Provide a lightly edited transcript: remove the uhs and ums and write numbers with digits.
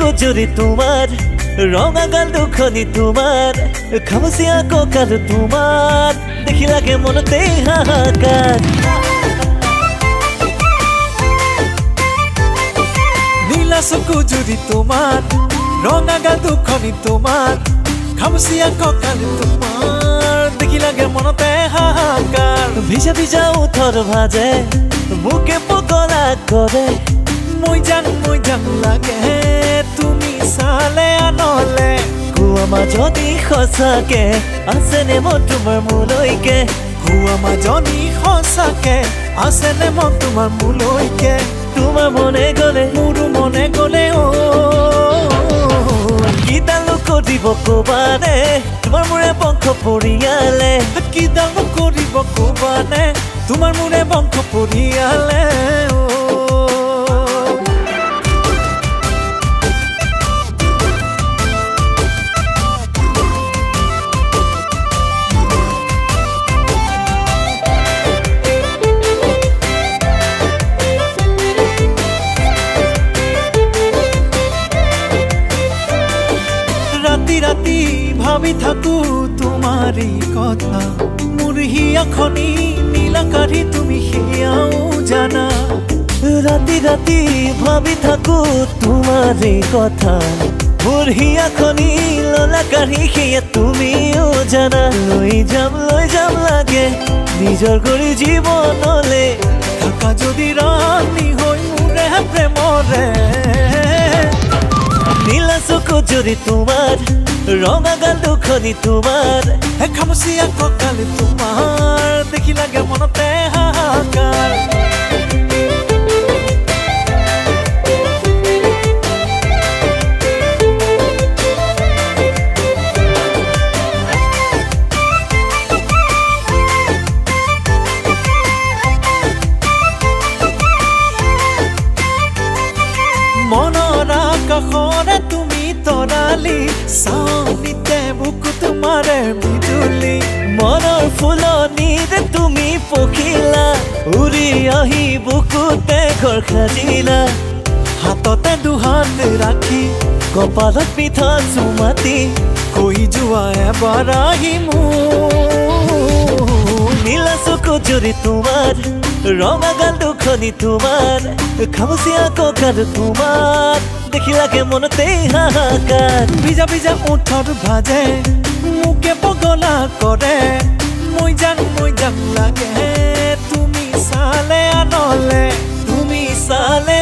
চকুজুৰি তোমাৰ ৰঙা গাল দুখনি তোমাৰ খামুচিয়া কঁকাল তোমাৰ দেখি লাগে মনতে হাহাকাৰ নীলা চকুজুৰি তোমাৰ ৰঙা গাল দুখনি তোমাৰ খামুচিয়া কঁকাল তোমাৰ দেখি লাগে মনতে হাহাকাৰ ভিজা ভিজা উঠৰ ভাজে বুকে পগলা কৰে মই জান লাগে তুমি চালে আনলে কুয়া মাজনী সঁচাকে আছেনে মন তোমাৰ মোলৈকে কুয়া মাজনী সঁচাকে আছেনে মন তোমাৰ মোলৈকে তোমাৰ মনে গলে মোৰো মনে গলে কিডালো কৰিব কবানে তোমাৰ মোৰে বংশ পৰিয়ালে কিডালো কৰিব কবানে তোমাৰ মোৰে বংশ পৰিয়ালে ৰাতি ভাবি থাকো তোমাৰি কথা মোৰ হিয়াখনি নীলাকাৰী তুমি সেয়াও জানা ৰাতি ভাবি থাকো তোমাৰে কথা মোৰ হিয়াখনি ললাকাৰী সেয়া তুমিও জানা লৈ যাম লাগে নিজৰ কৰি জীৱনলে থাকা যদি ৰাণী হৈ মোৰে প্ৰেমৰে নীলা চকুজুৰি তোমাৰ ৰঙা গাল দুখনি তোমাৰ খামুচিয়া কঁকাল তোমাৰ দেখি লাগে মনতে হাহাকাৰ মনৰ আকাশৰে তুমি তৰালি চাউনিতে বুকু তোমাৰে বিজুলি মনৰ ফুলনিৰে তুমি পখিলা উৰি আহি বুকুতে ঘৰ সাজিলা হাততে দুহাত ৰাখি কপালত পিঠা চুমাতি কৈ যোৱা এবাৰ আহি মোৰ নীলা চকুজুৰি তোমাৰ ৰঙা গাল দুখনি তোমাৰ খামুচিয়া কঁকাল তোমাৰ দেখি লাগে মনতে হাহাকাৰ ভিজা ওঠৰ ভাজে মোকে পগলা কৰে মই জান লাগে তুমি চালে আনলে তুমি চালে